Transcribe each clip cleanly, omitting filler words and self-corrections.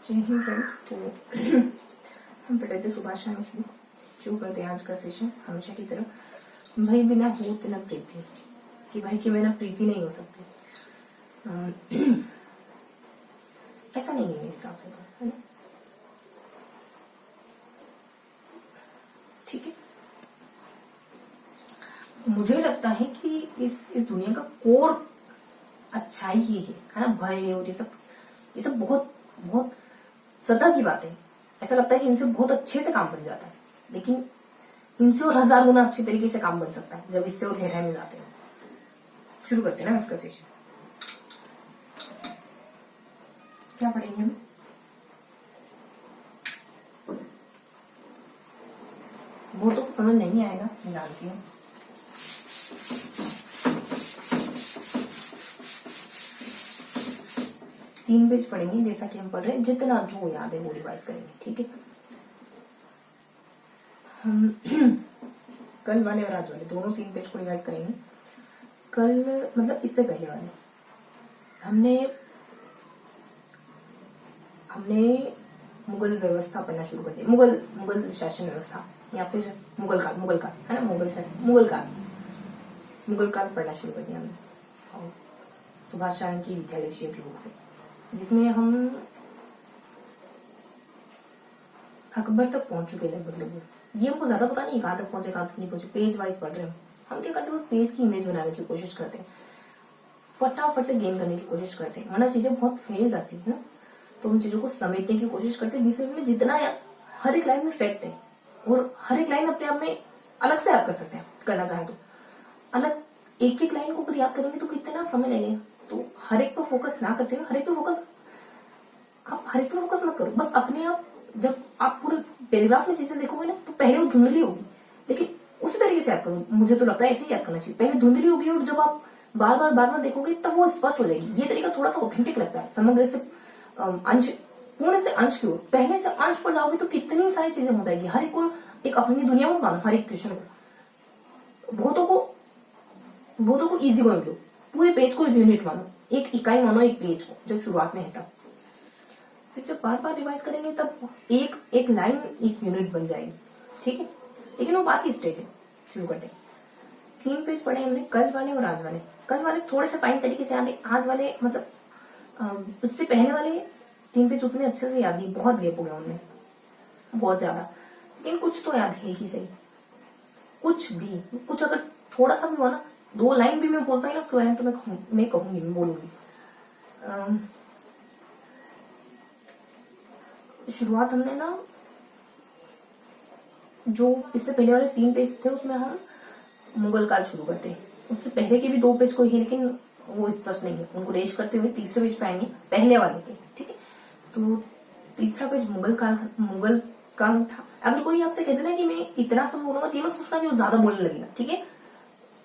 जय हिंद फ्रेंड्स। तो हम पढ़ रहे थे सुभाष राम की। शुरू करते हैं आज का सेशन। हमेशा की तरह भाई बिना होत न प्रीति, कि भाई के बिना प्रीति नहीं हो सकती। ऐसा नहीं है मेरे हिसाब से, तो है ना? ठीक है, मुझे लगता है कि इस दुनिया का कोर अच्छाई ही है ना। भय और ये सब बहुत बहुत सतह की बात है। ऐसा लगता है कि इनसे बहुत अच्छे से काम बन जाता है, लेकिन इनसे और 1000 गुना अच्छे तरीके से काम बन सकता है जब इससे और गहराई में जाते हैं। शुरू करते हैं ना आज का सेशन। क्या पढ़ेंगे हम? वो तो समझ नहीं आएगा, मैं जानती हूँ। तीन पेज पढ़ेंगे जैसा कि हम पढ़ रहे हैं। जितना जो याद है वो रिवाइज करेंगे, ठीक है? हम कल वाले और आज वाले दोनों 3 पेज को रिवाइज करेंगे। कल मतलब इससे पहले वाले हमने मुगल व्यवस्था पढ़ना शुरू कर दिया। मुगल शासन व्यवस्था या फिर मुगल काल है ना। मुगल काल पढ़ना शुरू कर दिया हमने, और सुभाष चंद्र की विद्यालय विषय की बुक से, जिसमें हम अकबर तक पहुंच चुके लगभग। ये हमको ज्यादा पता नहीं कहाँ तक पहुंचे कहाँ तक नहीं पहुंचे। पेज वाइज पढ़ रहे हैं हम। क्या करते हैं, बस पेज की इमेज बनाने की कोशिश करते हैं, फटाफट से गेन करने की कोशिश करते हैं, वरना चीजें बहुत फैल जाती है ना। तो उन चीजों को समेटने की कोशिश करते हैं। बीच में जितना हर एक लाइन में फैक्ट है, और हर एक लाइन अपने आप में अलग से याद कर सकते हैं, करना चाहे तो अलग। एक एक लाइन को अगर याद करेंगे तो कितना समय लगेगा। तो हर एक पर फोकस ना करते हुए हर एक पे फोकस मत करो। बस अपने आप, जब आप पूरे पैराग्राफ में चीजें देखोगे ना, तो पहले वो धुंधली होगी, लेकिन उसी तरीके से याद करो। मुझे तो लगता है ऐसे ही याद करना चाहिए। पहले धुंधली होगी, और जब आप बार बार देखोगे तब वो स्पष्ट हो जाएगी। ये तरीका थोड़ा सा ऑथेंटिक लगता है। समग्र से अंश, पूर्ण से अंश की ओर, पहले से अंश पर जाओगे तो कितनी सारी चीजें हो जाएगी। हर एक को एक अपनी दुनिया में मानो, हर एक क्वेश्चन को। बहुतों को इजी मान लो, पूरे पेज को यूनिट मानो, एक इकाई मानो एक पेज को, जब शुरुआत में है तब। फिर जब बार बार रिवाइज करेंगे तब एक लाइन एक यूनिट बन जाएगी, ठीक है? लेकिन वो बात की स्टेज है। शुरू करते हैं। 3 पेज पढ़े हमने, कल वाले और आज वाले। कल वाले थोड़े से फाइन तरीके से याद है, आज वाले मतलब उससे पहले वाले 3 पेज उतने अच्छे से याद नहीं, बहुत गैप हो गया उनमें, बहुत ज्यादा। लेकिन कुछ तो याद है ही सही। कुछ अगर थोड़ा सा भी हुआ ना, 2 लाइन भी मैं बोल पाई ना उसके बारे में, तो मैं बोलूंगी। शुरुआत हमने ना, जो इससे पहले वाले 3 पेज थे उसमें हम मुगल काल शुरू करते हैं। उससे पहले के भी 2 पेज कोई है, लेकिन वो स्पष्ट नहीं है। उनको रेश करते हुए तीसरे पेज पे आएंगे, पहले वाले के, ठीक है? तो तीसरा पेज मुगल काल था। अगर कोई आपसे कहते ना कि मैं इतना सब बोलूंगा, तो ये मत सोचना कि वो ज्यादा बोलने लगेगा, ठीक है?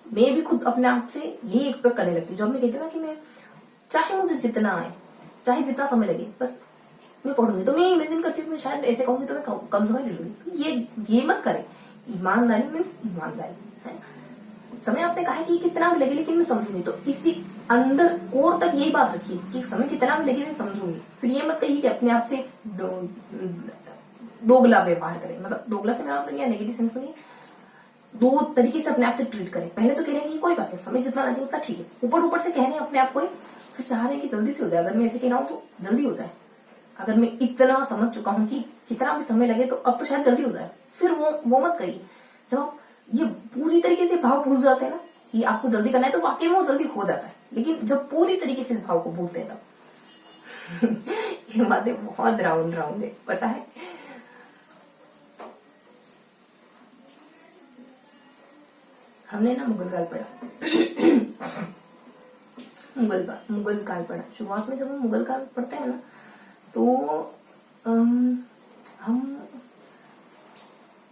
मैं भी खुद अपने आप से यही एक्सपेक्ट करने लगती हूँ जब मैं कहती हूँ ना कि मैं, चाहे मुझे जितना आए, चाहे जितना समय लगे, बस मैं पढ़ूंगी। तो मैं इमेजिन करती हूँ मैं शायद ऐसे कहूंगी तो मैं कम समय ले लूंगी। ये मत करे। ईमानदारी मीन्स ईमानदारी है। समय आपने कहा कि कितना भी लगे, लेकिन मैं समझूंगी। तो इसी अंदर कोर तक यही बात रखिए कि समय कितना भी लगे मैं समझूंगी। फिर ये मत कहिए कि अपने आप से दोगला व्यवहार करें। मतलब दोगला से मेरा मतलब नेगेटिव सेंस में नहीं, 2 तरीके से अपने आप से ट्रीट करें। पहले तो कह रहे हैं कि कोई बात नहीं, समय जितना लगे उतना ठीक है, ऊपर से कह रहे हैं अपने आप को, फिर चाह रहे हैं कि जल्दी से हो जाए। अगर मैं ऐसे कह रहा हूं तो जल्दी हो जाए। अगर मैं इतना समझ चुका हूं कि कितना भी समय लगे तो अब तो शायद जल्दी हो जाए, फिर वो मत करिए। जब आप ये पूरी तरीके से भाव भूल जाते हैं ना कि आपको जल्दी करना है, तो वाकई में वो जल्दी हो जाता है। लेकिन जब पूरी तरीके से भाव को भूलते हैं तब ये बातें बहुत राउंड है, पता है? हमने ना मुगल काल पढ़ा मुगल काल पढ़ा। शुरुआत में जब हम मुगल काल पढ़ते हैं ना, तो हम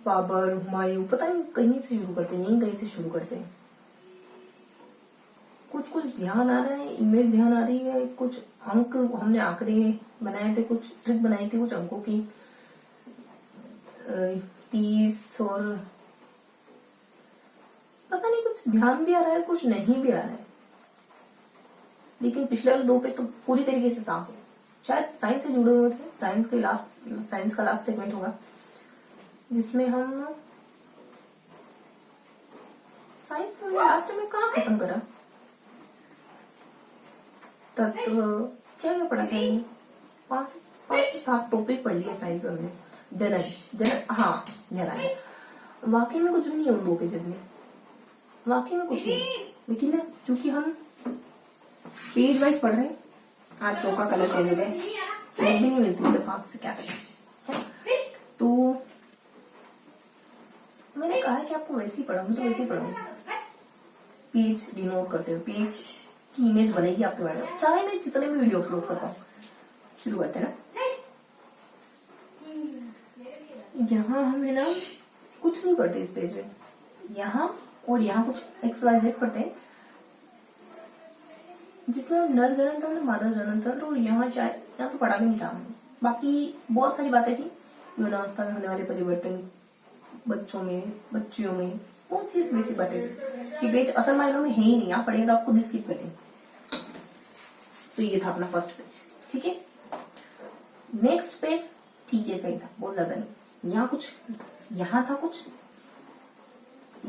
बाबर, हुमायूं, पता नहीं कहीं से शुरू करते हैं, यहीं कहीं से शुरू करते हैं। कुछ ध्यान आ रहा है, इमेज ध्यान आ रही है, कुछ अंक हमने आंकड़े बनाए थे, कुछ ट्रिक बनाई थी कुछ अंकों की, 30 और पता नहीं, कुछ ध्यान भी आ रहा है, कुछ नहीं भी आ रहा है। लेकिन पिछले वाले 2 पेज तो पूरी तरीके से साफ है। शायद साइंस से जुड़े हुए थे, साइंस का लास्ट सेगमेंट होगा जिसमें हम साइंस में लास्ट में कहाँ खत्म करा, तत्व क्या क्या पढ़ा था ये, 5 से 7 टॉपिक पढ़ लिए साइंस में। जनन हाँ यार आया, वाकई में कुछ भी नहीं है उन 2 पेजेस में, वाकई में कुछ नहीं। लेकिन ना चूंकि हम पेज वाइज पढ़ रहे हैं, आज चौका कलर चेंज हो गया, समझ भी नहीं मिलती दिमाग से क्या करें। तो मैंने कहा कि आपको वैसे ही पढ़ाऊंगी तो वैसे ही पढ़ाऊंगी, पेज डिनोट करते हुए पेज की इमेज बनेगी आपके बारे में, चाहे मैं जितने भी वीडियो अपलोड कर पाऊँ। शुरू करते हैं ना। यहाँ हमें ना कुछ नहीं पढ़ते इस पेज में, यहाँ और यहाँ कुछ XYZ पढ़ते हैं जिसमें नर जनन तंत्र, मादा जनन तंत्र, और यहाँ शायद यहाँ तो पढ़ा भी नहीं था हमने। बाकी बहुत सारी बातें थी, यौनावस्था में होने वाले परिवर्तन, बच्चों में बच्चियों में, बहुत सी बेसिक बातें थी। ये पेज असल मायनों में है ही नहीं, आप पढ़ेंगे तो आपको स्किप कर देंगे। तो ये था अपना फर्स्ट पेज, ठीक है। नेक्स्ट पेज ठीक है, सही था, बहुत ज्यादा नहीं। यहाँ कुछ, यहाँ था कुछ,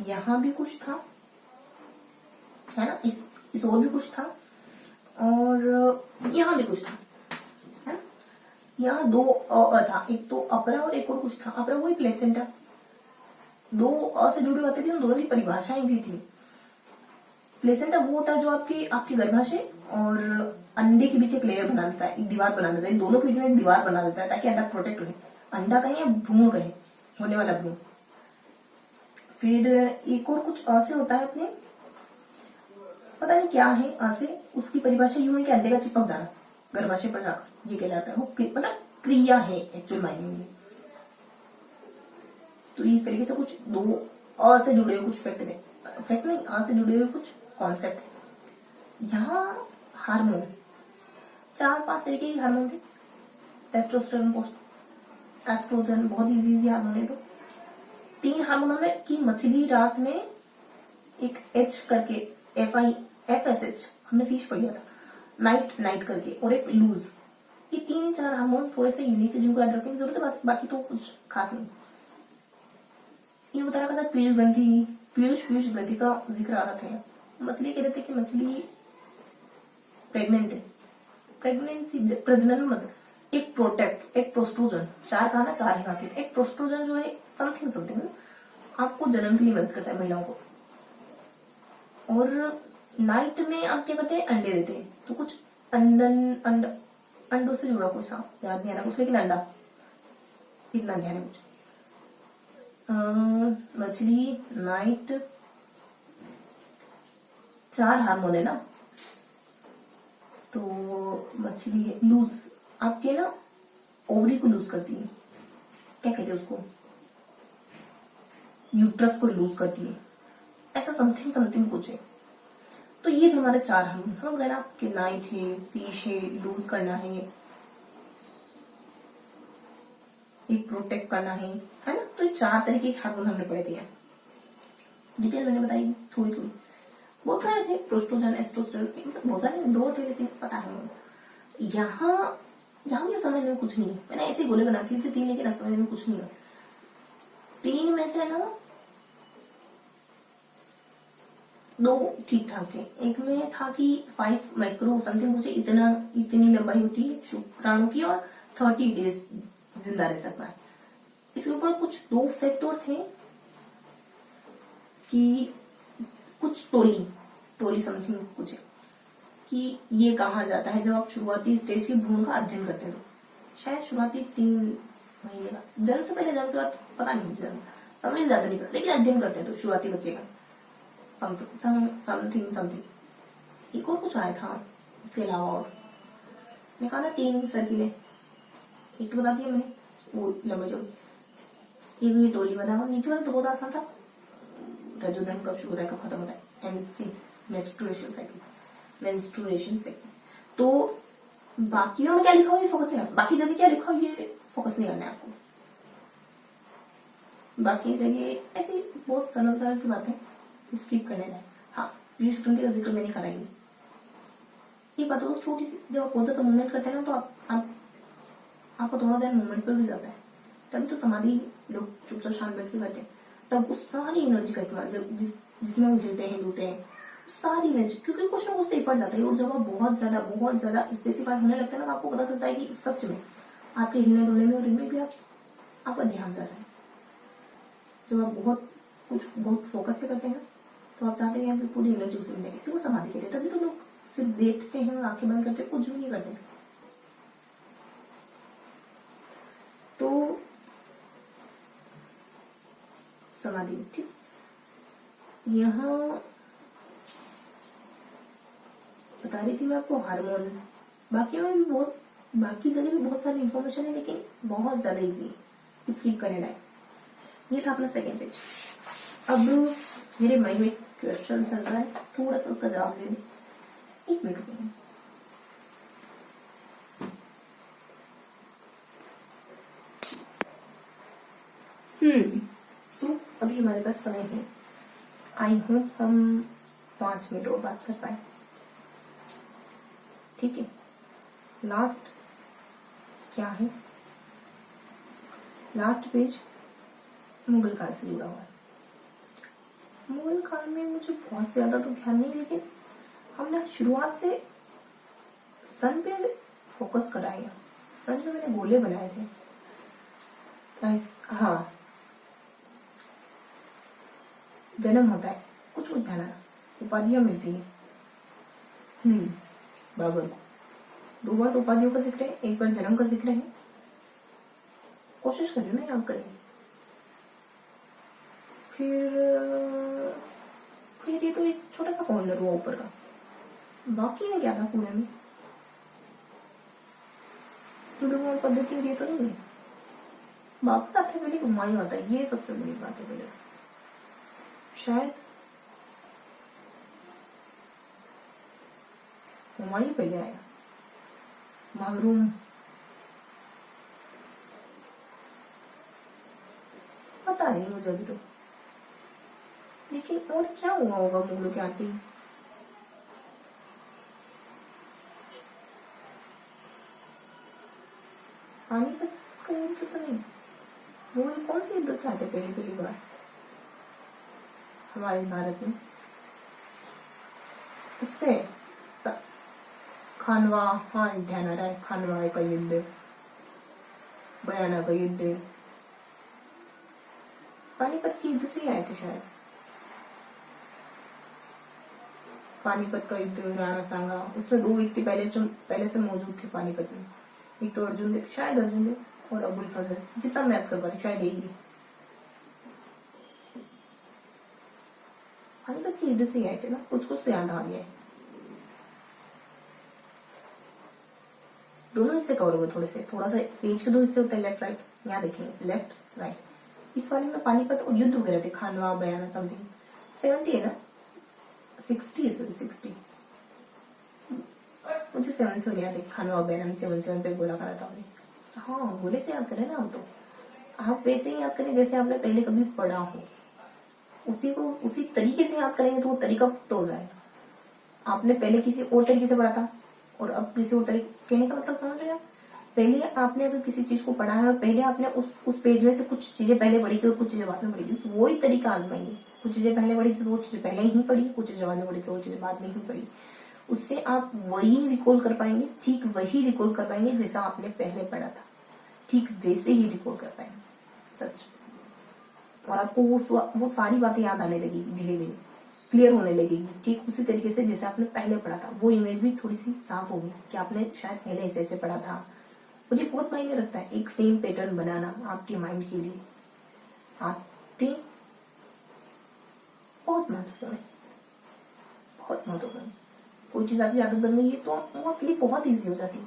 यहाँ भी कुछ था, है ना, इस और भी कुछ था, और यहाँ भी कुछ था, है ना। यहाँ 2 था, एक तो अपरा और एक और कुछ था। अपरा वही प्लेसेंटा, 2 से जुड़ी बातें थी, उन दोनों की परिभाषाएं भी थी। प्लेसेंटा वो होता है जो आपके गर्भाशय और अंडे के बीच एक लेयर बना देता है, एक दीवार बना देता है, इन दोनों के बीच में एक दीवार बना देता है ताकि अंडा प्रोटेक्ट रहे। अंडा कहें या भ्रूण कहें, होने वाला भ्रूण। फिर एक और कुछ से होता है अपने, पता नहीं क्या है से, उसकी परिभाषा यूं है कि अंडे का चिपक जाना गर्भाशय पर जाकर, ये कहलाता है वो, मतलब क्रिया है एक्चुअल मायने में। तो इस तरीके से कुछ 2 से जुड़े हुए कुछ फैक्ट नहीं, से जुड़े हुए कुछ कॉन्सेप्ट है। यहाँ हार्मोन, 4-5 तरीके के हार्मोन थे, टेस्टोस्टेरोन, एस्ट्रोजन, बहुत इजी हार्मोन है। तो 3 हार्मोन हमें कि मछली रात में एक H करके FSH हमने फिश पढ़ लिया था, नाइट करके, और एक लूज, ये 3-4 हार्मोन थोड़े से यूनिक है जिनको याद रखने की जरूरत है, बाकी तो कुछ खास नहीं। ये बता रहा था पीयूष ग्रंथि का जिक्र आ रहा था। मछली कह रहे थे कि मछली प्रेग्नेंट है, प्रेगनेंसी प्रजनन मत, एक प्रोस्ट्रोजन, 4 कहा ना, 4 है, एक प्रोस्ट्रोजन जो है समथिंग आपको जन्म के लिए मदद करता है महिलाओं को। और नाइट में आप क्या करते हैं, अंडे देते हैं। तो कुछ अंडों से जुड़ा कुछ था, याद नहीं आ रहा कुछ, लेकिन अंडा इतना ध्यान है कुछ। मछली नाइट, 4 हार्मोन है ना। तो मछली लूज, आपके ना ओवरी को लूज करती है, क्या कहते हैं उसको, यूट्रस को लूज करती है, ऐसा समथिंग कुछ है। तो ये थे हमारे 4 हार्मोन, समझ गए ना, कि नाइट है, फिश है, लूज करना है, एक प्रोटेक्ट करना है ना। तो ये 4 तरीके के हार्मोन हमने पढ़े थे, डिटेल मैंने बताई थोड़ी बहुत सारे थे, प्रोस्ट्रोजन, एस्ट्रोस्टेरोन, मतलब बहुत सारे 2 थे, लेकिन पता है यहाँ भी समझने में कुछ नहीं है। मैंने ऐसे गोले बनाती थी 3, लेकिन समझने में कुछ नहीं है। 3 में से ना 2 ठीक ठाक थे। एक में था कि 5 माइक्रो समथिंग, मुझे इतनी लंबाई होती है शुक्राणु की, और 30 डेज जिंदा रह सकता है। इसके ऊपर कुछ 2 फैक्टर थे कि कुछ टोली समथिंग कुछ है, कि ये कहा जाता है जब आप शुरुआती स्टेज के भ्रूण का अध्ययन करते हैं, तो शायद शुरुआती 3 महीने का, जन्म से पहले, जन्म के बाद पता नहीं, समझ ज्यादा नहीं पता, लेकिन अध्ययन करते हैं तो शुरुआती बच्चे का समथिंग। एक और कुछ आया था इसके अलावा, और मैं कहा ना 3 सर्किल, एक तो बता दिया मैंने, वो लंबे चौड़ी, ये टोली बना हुआ, नीचे वाला तो बहुत आसान था, रजोधर्म कब शुरू होता है कब खत्म होता है, MC मेंस्ट्रुएशन साइकिल। तो बाकियों में क्या लिखा हुआ ये फोकस नहीं करना, बाकी जगह क्या लिखा हुआ ये फोकस नहीं करना है आपको। बाकी जगह ऐसी बहुत सरल सी बातें स्किप करने हैं। हाँ, पीयूष ग्रंथि का जिक्र मैंने कराई, एक बात तो छोटी सी, जब आप बहुत ज्यादा मूवमेंट करते हैं ना तो आपको थोड़ा देर मूवमेंट पर भी जाता है, तभी तो समाधि लोग चुपचाप शांत बैठ के करते हैं। तब उस सारी एनर्जी का इस्तेमाल, जब जिसमें हम हिलते हैं डूते हैं, सारी एनर्जी, क्योंकि कुछ ना कुछ तो इफर्ट जाता है। और जब आप बहुत ज्यादा स्पेसिफाई होने लगता है ना, तो आपको पता चलता है कि सच में आपके हिलने डुलने में और इनमें भी आपका ध्यान जा रहा है। जब आप बहुत फोकस से करते हैं तो आप चाहते हैं कि पूरी एनर्जी उसमें है। इसी को समाधि कहते हैं। तभी तो लोग सिर्फ बैठते हैं और आंखें बंद करते हैं, कुछ भी नहीं करते। तो समाधि, ठीक। यहाँ बता रही थी मैं आपको हार्मोन, बाकी जगह भी बहुत सारी इंफॉर्मेशन है, लेकिन बहुत ज्यादा इजी है, स्किप करने लायक। ये था अपना सेकेंड पेज। अब मेरे माइंड में क्वेश्चन चल रहा है, थोड़ा सा उसका जवाब ले लें। 1 मिनट रुकिए। सो अभी हमारे पास समय है, आई होप हम 5 मिनट और बात कर पाए, ठीक है। लास्ट क्या है, लास्ट पेज मुगल काल से जुड़ा हुआ है। मुगल काल में मुझे बहुत ज्यादा तो ध्यान नहीं, लेकिन हमने शुरुआत से सन पे फोकस करा है। सन में मैंने गोले बनाए थे। हाँ, जन्म होता है, कुछ ध्यान आना, उपाधियां मिलती है बाबर को। 2 बार तो उपाधियों का जिक्र है, 1 बार जन्म का जिक्र है। कोशिश करिए ना याद करिए। फिर ये तो एक छोटा सा कॉर्नर हुआ ऊपर का, बाकी में क्या था पूरे में? तुडुमा पद्धति ये तो नहीं है। बाबर आता है पहले, हुमायूं आता है, ये सबसे बड़ी बात है। पहले शायद हुमायूं पहले आया, महरूम पता नहीं मुझे अभी तो। लेकिन और क्या हुआ होगा मुगलों के आते ही? पानीपत का युद्ध तो नहीं। मुगल कौन से युद्ध से आते पहली बार हमारे भारत में? इससे खानवा, हाँ ध्यान आ रहा है, खानवा का युद्ध, बयाना का युद्ध, पानीपत के युद्ध से ही आए थे शायद। पानीपत का युद्ध, राणा सांगा, उसमें 2 व्यक्ति पहले से मौजूद थे पानीपत में। एक तो अर्जुन देव, शायद अर्जुन देव और अबुल फजल, जितना मैं याद कर पा रही शायद यही। पानीपत के युद्ध से ही आए थे ना, कुछ तो याद आ गया है। दोनों हिस्से कवर हुए थोड़ा सा पेज के 2 हिस्से होते हैं, लेफ्ट राइट। यहाँ देखिए, लेफ्ट राइट। इस वाले में पानीपत और युद्ध वगैरह थे, खानवा, बयाना, समथिंग। 70 है ना, 60 है, सॉरी 60। मुझे 77 याद है, खानवा बयाना में 77 पे गोला करा था आपने। हाँ, गोले से याद करें ना हम तो। आप वैसे ही याद करें जैसे आपने पहले कभी पढ़ा हो, उसी तरीके से याद करेंगे तो वो तरीका तो हो जाएगा। आपने पहले किसी और तरीके से पढ़ा था और अब किसी और तरीके, कहने का मतलब समझ रहे हैं? पहले आपने अगर किसी चीज को पढ़ा है और पहले आपने उस पेज में से कुछ चीजें पहले पढ़ी थी और कुछ चीजें बाद में पढ़ी थी, तो वही तरीका आजमाएंगे। कुछ चीजें पहले पढ़ी थी तो वो चीजें पहले ही पढ़ी, कुछ चीजें बाद में पढ़ी तो वो चीजें बाद में ही पढ़ी। उससे आप वही रिकॉल कर पाएंगे, ठीक वही रिकॉल कर पाएंगे जैसा आपने पहले पढ़ा था, ठीक वैसे ही रिकॉल कर पाएंगे, सच। और आपको वो सारी बातें याद आने लगेगी, धीरे धीरे क्लियर होने लगेगी, ठीक उसी तरीके से जैसे आपने पहले पढ़ा था। वो इमेज भी थोड़ी सी साफ होगी कि आपने शायद पहले ऐसे पढ़ा था। और ये बहुत मायने रखता है, एक सेम पैटर्न बनाना आपके माइंड के लिए आते बहुत महत्वपूर्ण है, बहुत महत्वपूर्ण। कोई चीज आपकी आदत बन गई है तो वो आपके लिए बहुत ईजी हो जाती है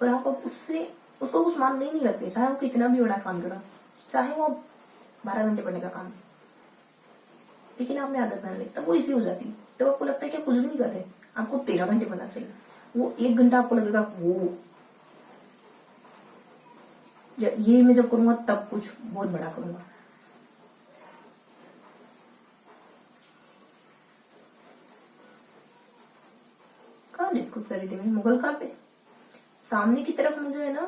और आप उसको कुछ मान नहीं लगते, चाहे वो कितना भी बड़ा काम करो, चाहे वो 12 घंटे पढ़ने का काम है, लेकिन आपने आदत बना ली तब वो इजी हो जाती है। तो आपको लगता है कि आप कुछ भी नहीं कर रहे, आपको 13 घंटे पढ़ना चाहिए। वो 1 घंटा आपको लगेगा वो ये मैं जब करूंगा तब कुछ बहुत बड़ा करूंगा। क्या डिस्कस कर रही थी मैंने, मुगल का पे। सामने की तरफ मुझे है ना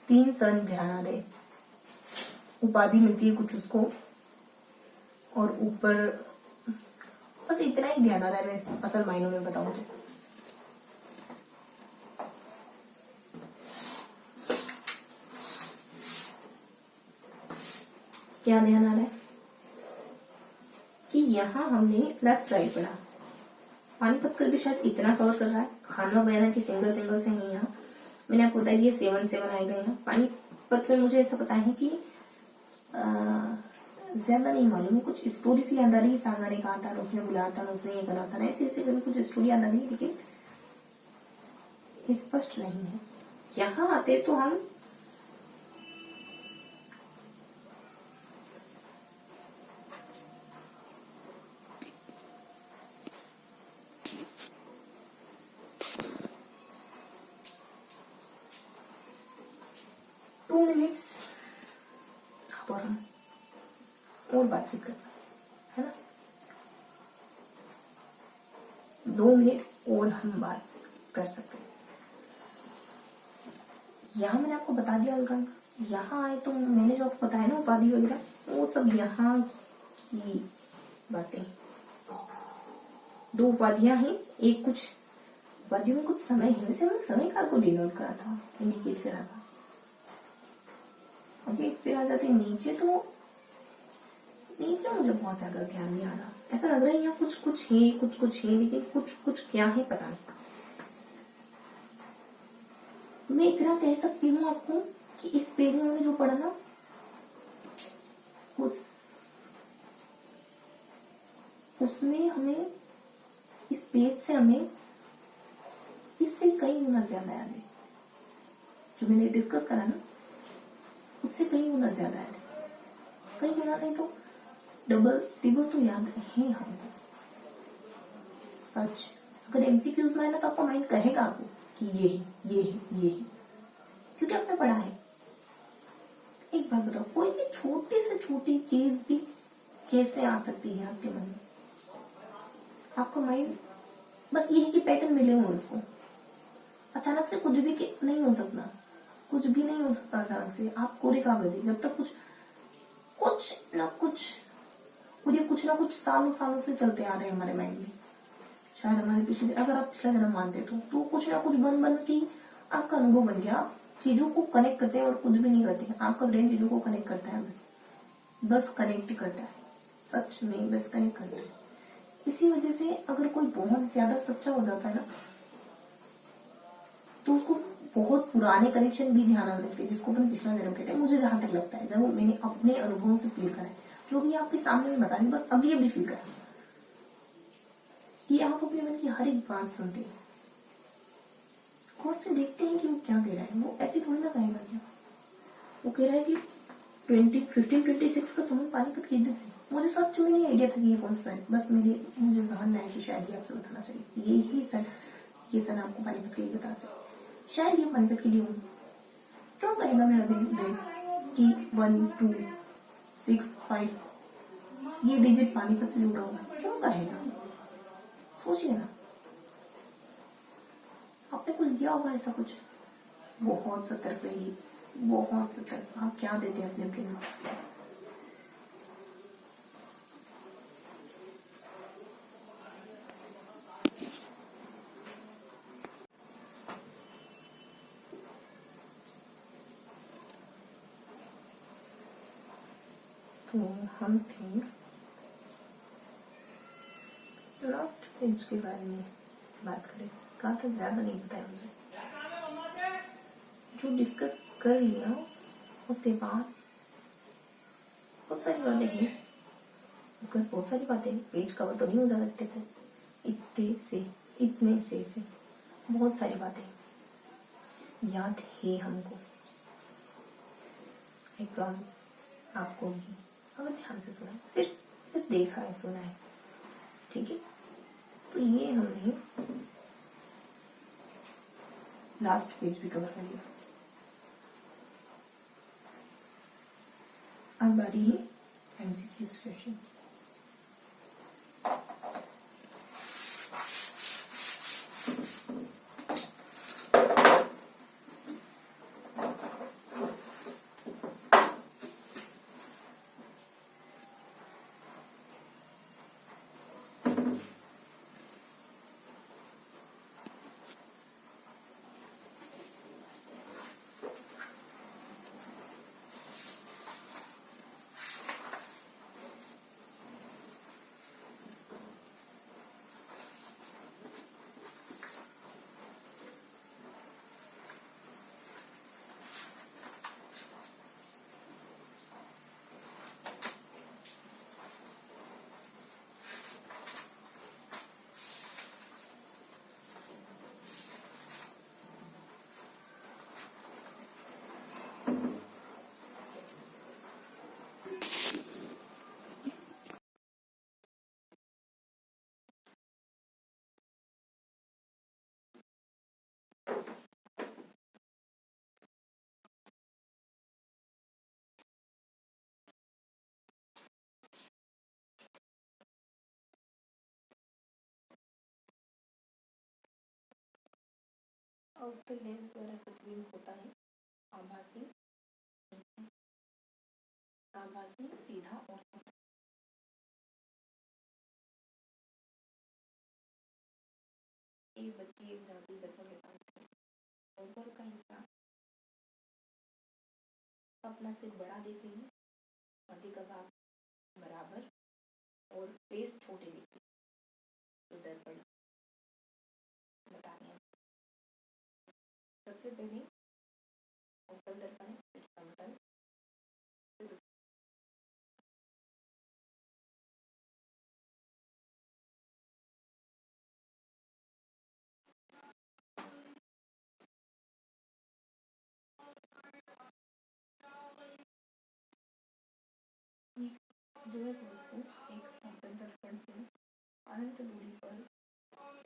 3 सन ध्यान आ रहे, उपाधि मिलती है कुछ उसको, और ऊपर बस इतना ही ध्यान आ रहा है। मैं असल मायनों में बताऊं तो क्या ध्यान आ रहा है कि यहाँ हमने लेफ्ट राइट पढ़ा, पानीपत करके शायद इतना कवर कर रहा है। खानवा बयाना की सिंगल सिंगल से है यहाँ। मैंने आपको बताया ये 7-7 आएगा यहाँ। पानीपत में मुझे ऐसा पता है कि ज्यादा नहीं मालूम, कुछ स्टोरी सी याद आ रही है। सामना ने कहा था, उसने बुलाया था, उसने ये करा था, ऐसे ऐसे करके कुछ स्टोरी याद आ रही है, लेकिन स्पष्ट नहीं है। यहाँ आते तो हम और बातचीत करना है ना, 2 मिनट और हम बात कर सकते हैं। यहाँ मैंने आपको बता दिया अलग, यहाँ आए तो मैंने जो आपको बताया ना उपाधि वगैरह, वो सब यहाँ की बातें। 2 उपाधियां हैं, एक कुछ उपाधियों में कुछ समय है। वैसे मैंने समय काल को डिनोट करा था, इंडिकेट करा था। ओके, फिर आ जाते नीचे, तो नीचे मुझे बहुत ज्यादा ध्यान नहीं आ रहा। ऐसा लग रहा है यहाँ कुछ कुछ है, कुछ कुछ है, लेकिन कुछ कुछ क्या है पता नहीं। मैं इतना कह सकती हूँ आपको कि इस पेज में हमने जो पढ़ा ना, उसमें हमें इस पेज से हमें इससे कई गुना ज्यादा याद है। जो मैंने डिस्कस करा ना, उससे कई गुना ज्यादा याद है। कई गुना नहीं तो डबल ट्रिपल तो याद है हमको। सच, अगर एमसीक्यूज में है ना तो आपका माइंड कहेगा आपको कि ये है, क्योंकि आपने पढ़ा है। एक बात बताओ, कोई भी छोटी से छोटी चीज भी कैसे आ सकती है आपके मन में? आपका माइंड बस ये है कि पैटर्न मिले हुए उसको। अचानक से कुछ भी नहीं हो सकता, कुछ भी नहीं हो सकता अचानक से। आप कोरे कागज है, जब तक कुछ ना कुछ सालों से चलते आ रहे हैं हमारे माइंड में। शायद हमारे पिछले, अगर आप पिछला जन्म मानते तो कुछ ना कुछ बन के आपका अनुभव बन गया। आप चीजों को कनेक्ट करते हैं और कुछ भी नहीं करते। आपका ब्रेन चीजों को कनेक्ट करता है, बस कनेक्ट करता है। सच में बस कनेक्ट करता है। इसी वजह से अगर कोई बहुत ज्यादा सच्चा हो जाता है ना, तो उसको बहुत पुराने कनेक्शन भी ध्यान आने लगते हैं, जिसको अपन पिछला जन्म कहते हैं। मुझे जहां तक लगता है, जब मैंने अपने अनुभवों से फील करा है, जो भी आपके सामने में बता रही, बस अभी फील करा कि आप अपने मन की हर एक बात सुनते हैं, गौर से देखते हैं कि वो क्या कह रहा है। वो ऐसे थोड़ी ना कहेगा। क्या वो कह रहा है कि 1526 का समय पानीपत के युद्ध से। मुझे सच में नहीं आइडिया था कि ये कौन सा है, बस मुझे ध्यान में आया कि शायद ये आपसे बताना चाहिए। ये सन आपको पानीपत के लिए बताना चाहिए। शायद ये पानीपत के लिए हो। क्यों करेगा मेरा ब्रेन कि 1 2 6 5 ये डिजिट पानीपत से जुड़ा होगा? क्यों करेगा? सोचिए ना, आपने कुछ दिया होगा ऐसा कुछ। बहुत सतर्क रहिए, बहुत सतर्क। आप क्या देते हैं अपने ब्रेन में? तो हम थे लास्ट पेज के बारे में बात करें। कहा था ज्यादा नहीं बताया मुझे, जो डिस्कस कर लिया उसके बाद बहुत सारी बातें हैं। उसके बाद बहुत सारी बातें, पेज कवर तो नहीं हो जाता इतने से बहुत सारी बातें याद है हमको। आई प्रॉमिस आपको भी, अगर ध्यान से सुना है, सिर्फ देखा है, सुना है, ठीक है। तो ये हमने लास्ट पेज भी कवर कर लिया। अब बारी है एमसीक्यूज क्वेश्चन। अवतल लेंस द्वारा प्रतिबिंब होता है आभासी, सीधा और छोटा। एक बच्ची एक झांकी दर्पण के सामने ऊपर का हिस्सा अपना सिर बड़ा देख रही है, आधी का भाग बराबर और पैर छोटे दिख रहे, तो दर्पण बता रहे हैं। सबसे पहले अवतल दर्पण है, फिर समतल, जो एक वस्तु एक अवतल दर्पण से अनंत दूरी पर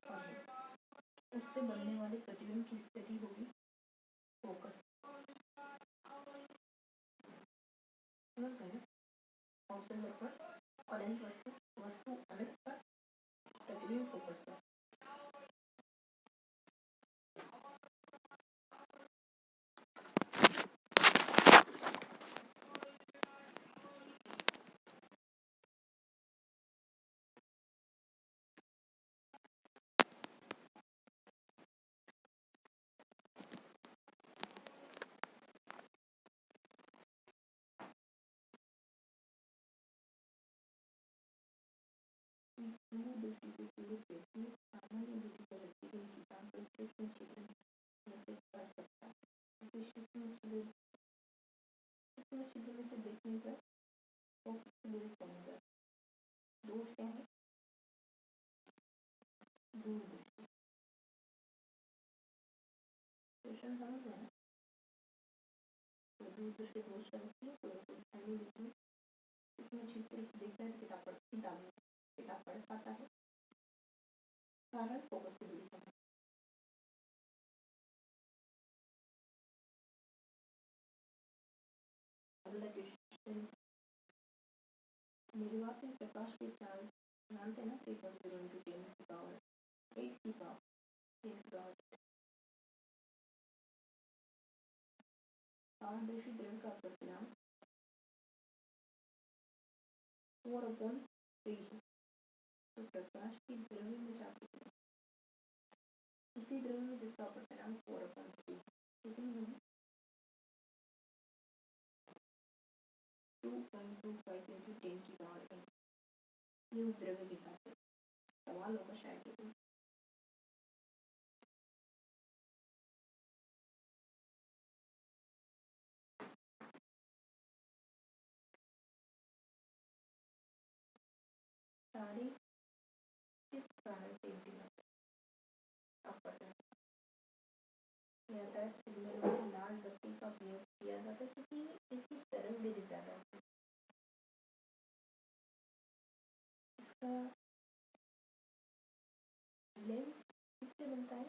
है, उससे बनने वाले प्रतिबिंब की स्थिति होगी फोकस। समझ गए? अवतल दर्पण अनंत वस्तु अनंत पर, प्रतिबिंब फोकस पर। दृष्टि से पीड़ित व्यक्ति सामान्य दृष्टि पर व्यक्तिगत निशान पर सूक्ष्म छिद्र में से पढ़ सकता है, क्योंकि सूक्ष्म छिद्र में से देखने पर वो दूरी कम हो जाती है। दोष क्या है? दूरदृष्टि। क्वेश्चन समझ गए ना? तो दूरदृष्टि दोष क्या होती है? तो वैसे दिखाई नहीं देती, सूक्ष्म छिद्र से देखता है तो किताब पढ़ पाता है, कारण फोकस की दूरी कम। अगला क्वेश्चन, निर्वात में प्रकाश के चार्ज जानते हैं ना, 3.0 into 10 की पावर 8 की पावर पारदर्शी द्रव्य का परिणाम 4/3 है। तो प्रकाश की द्रव्य में चाप कितनी, उसी द्रव्य में जिसका परिणाम 4/3 कितनी होगी? 2.25 into 10 की पावर 8। ये उस द्रव्य के साथ है। सवाल होगा शायद ये। सारे किस कारण से इंटीग्रेट यातायात सिग्नल में लाल बत्ती का उपयोग किया जाता है क्योंकि इसकी तरंग दैर्ध्य ज्यादा है। इसका लेंस किससे बनता है?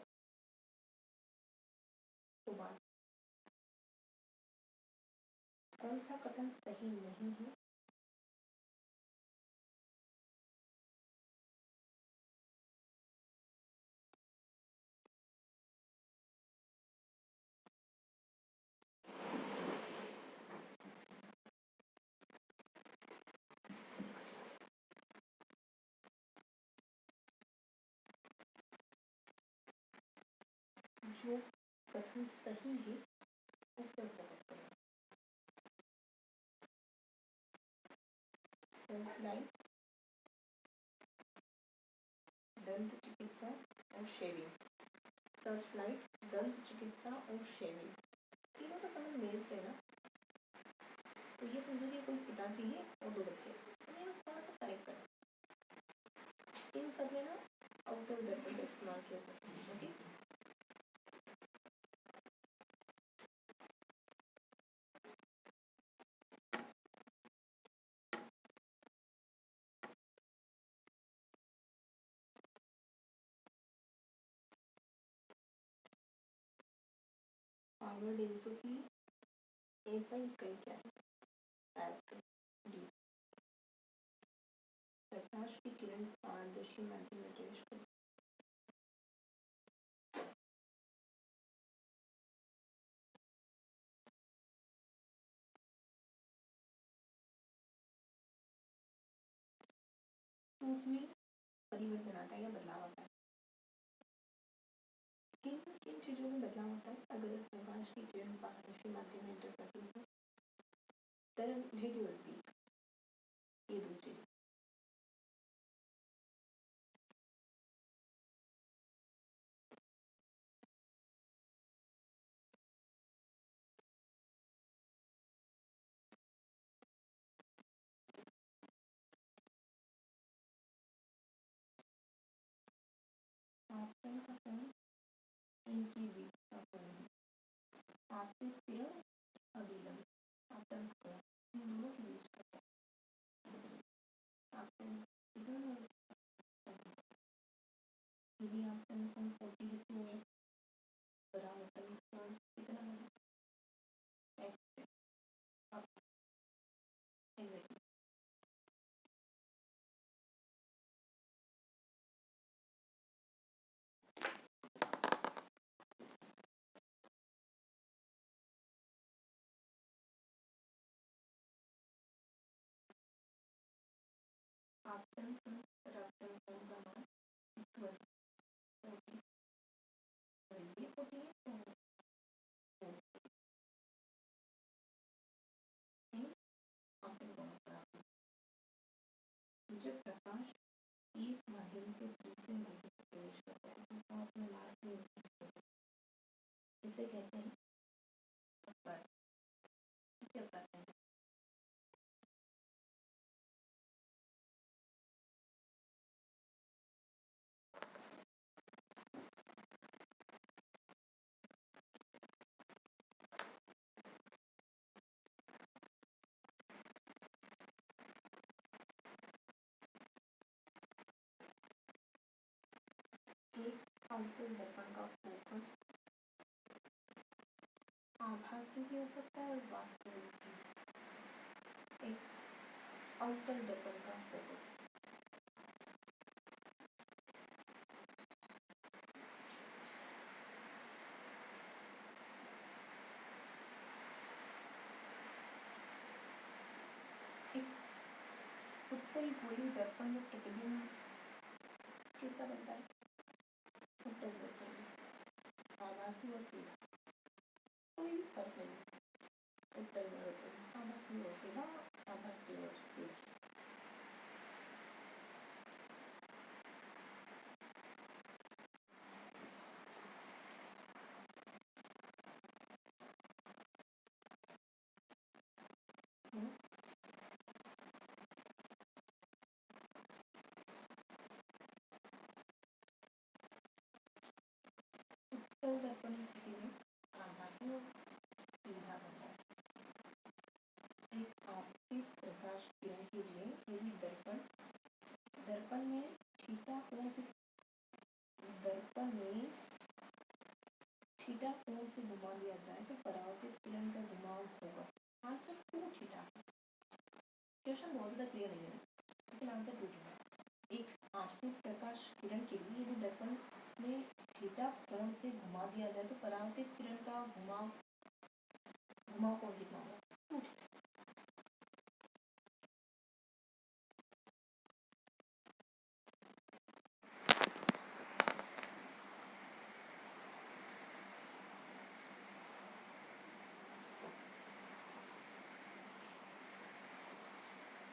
कोबाल्ट। कौन सा कथन सही नहीं है? जो कथन सही है उस पर फोकस करें। सर्च लाइट, दंत चिकित्सा और शेविंग। सर्च लाइट, दंत चिकित्सा और शेविंग, तीनों का संबंध मेल से ना, तो ये समझो कि कोई पिताजी है और 2 बच्चे, तो बस थोड़ा सा करेक्ट करें। इन सब में ना अवतल दर्पण का इस्तेमाल किया जाता है। ओके, पावर डेंसिटी ऐसा ही कहीं क्या है? डी। प्रकाश की किरण पारदर्शी माध्यम में प्रवेश करती तो उसमें परिवर्तन आता है या बदलाव आता है। किन किन चीज़ों में बदलाव आता है? अगर प्रकाश की किरण पारदर्शी माध्यम में एंटर करती है तो तरंग झिल्ली उड़ती है, ये दो चीज़ें। आपतन का कोण, इनकी बीच का कोण, आपतित किरण, अभिलंब, आपतन कोण, इन दोनों के बीच का कोण। आपतन किरण और यदि आपतन कोण 40 है तो परावर्तन कोण कितना है? X। अब एग्जैक्टली आपतन कोण परावर्तन कोण का मान 40 और ये 40 है तो आपतन कोण परावर्तन। जब प्रकाश एक माध्यम से दूसरे माध्यम में प्रवेश करता है तो वो अपने मार्ग में इसे कहते हैं अपवर्तन। इसे अपवर्तन एक अवतल दर्पण का फोकस आभासी भी हो सकता है और वास्तविक भी। एक अवतल दर्पण का फोकस एक उत्तल गोली दर्पण में प्रतिबिंब कैसा बनता है? उत्तल दर्पण में आभासी और सीधा, कोई फर्क नहीं। उत्तल में होते हैं आभासी और सीधा, आभासी और सीधा। उत्तल दर्पण में प्रतिबिंब आभासी और सीधा बनता है। एक आपतित प्रकाश किरण के लिए यदि दर्पण में थीटा कोण से घुमा दिया जाए तो परावर्तित किरण का घुमाव होगा। Answer 2 theta. क्वेश्चन बहुत ज्यादा क्लियर नहीं है लेकिन आंसर 2 थीटा। एक आपतित प्रकाश किरण के लिए यदि दर्पण में थीटा कोण से घुमा दिया जाए तो परावर्तित किरण का घुमाव कोण कितना होगा? 2 थीटा।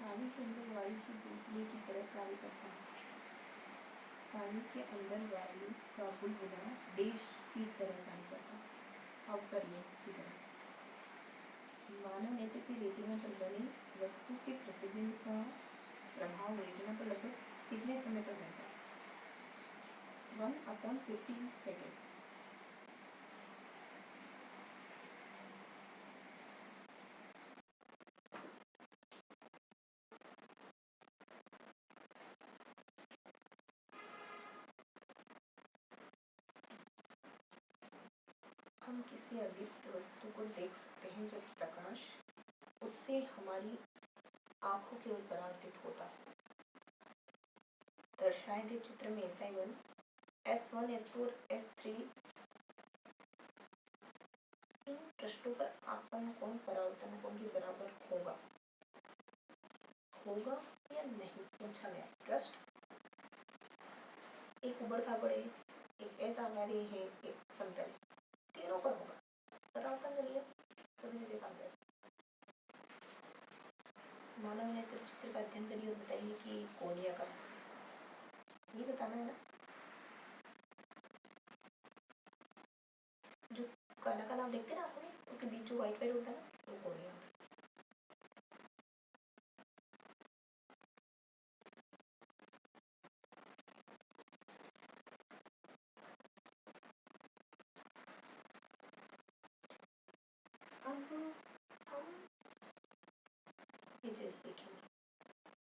पानी के अंदर वायु की बुलबुले की तरह कार्य करता है। पानी के अंदर वायु का बुलबुला देश की तरह कार्य करता है, आउटर लेंस की तरह। मानव नेत्र की रेटिना पर बनी वस्तु के प्रतिबिंब का प्रभाव रेटिना पर लगभग कितने समय तक रहता है? 1/50 सेकेंड। हम किसी अदृश्य वस्तु को देख सकते हैं जब प्रकाश उससे हमारी आंखों की ओर परावर्तित होता है। दर्शाए गए चित्र में SI1, S1, S2 और S3 इन पृष्ठों पर आपतन कोण परावर्तन कोण के बराबर होगा या नहीं पूछा गया। ट्रस्ट ऊबड़ खाबड़ है, एक असंगारी है, एक समतल, तीनों पर होगा। सरलता करिए, सभी जगह काम करें। मानव नेत्र चित्र का अध्ययन करिए और बताइए कि कोनिया का ये बताना है ना। जो काला काला आप देखते हैं ना आपने, उसके बीच जो व्हाइट व्हाइट होता है ना, वो कोनिया। अब हम पेजेस देखेंगे,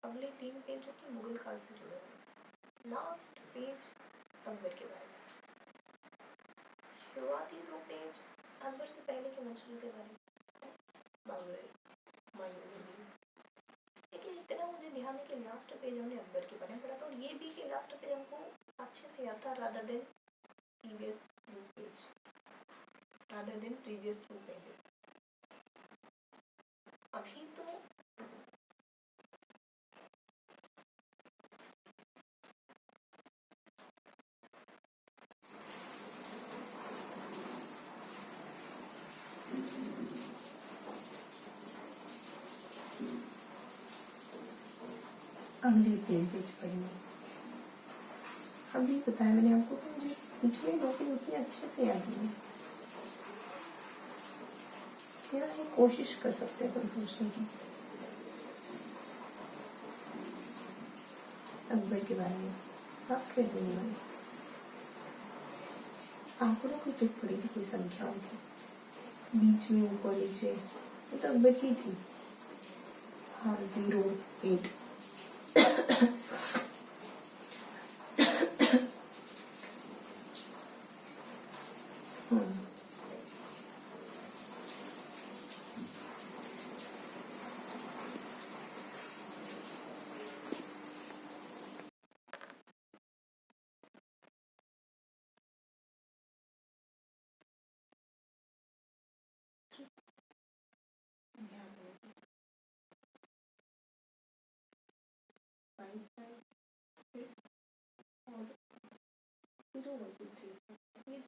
अगले 3 पेज जो कि मुगल काल से जुड़े हुए। लास्ट पेज अकबर के बारे में, शुरुआती 2 पेज अकबर से पहले के मंसूर के बारे में, लेकिन इतना मुझे ध्यान है कि लास्ट पेज हमने अकबर के बारे में पढ़ा था, और ये भी कि लास्ट पेज हमको अच्छे से याद था rather than previous 2 page, rather than previous 2 pages. अभी तो अगले 3 पेज पढ़ेंगे। अभी बताया मैंने आपको कि मुझे पिछले 2 पेज उतने अच्छे से याद नहीं, थोड़ा ही कोशिश कर सकते हैं अपन सोचने की। अकबर के बारे में लास्ट पेज देने वाले आंकड़ों की टिक पड़ी थी, कोई संख्याओं की, बीच में ऊपर नीचे, ये तो अकबर की थी। हाँ 0 8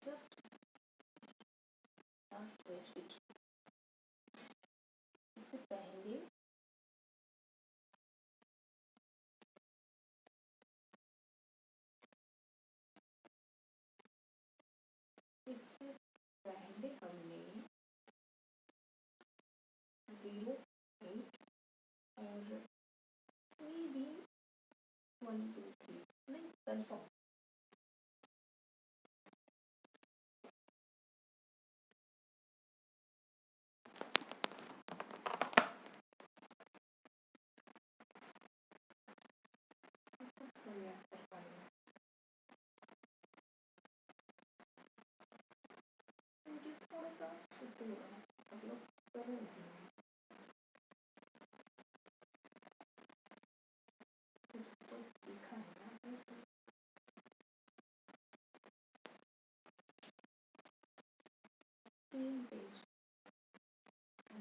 जस्ट लास्ट पेज पे इससे पहले हमने 0 8 और मे बी 1 2 3 नहीं कंफर्म थोड़ा सा शुद्ध हो रहा है, आप लोग कर रहे हैं कुछ तो सीखा है ना आपने। 3 पेज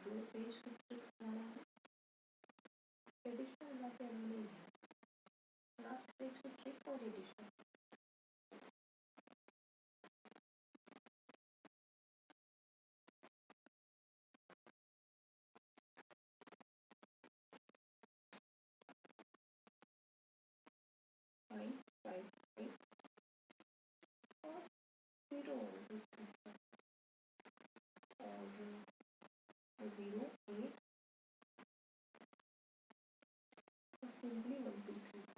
2 पेज की ट्रिक्स बनाना है, एडिशनल बातें नहीं है, लास्ट पेज की ट्रिक और एडिशन। और 0 8 और सिंपली 1 2 3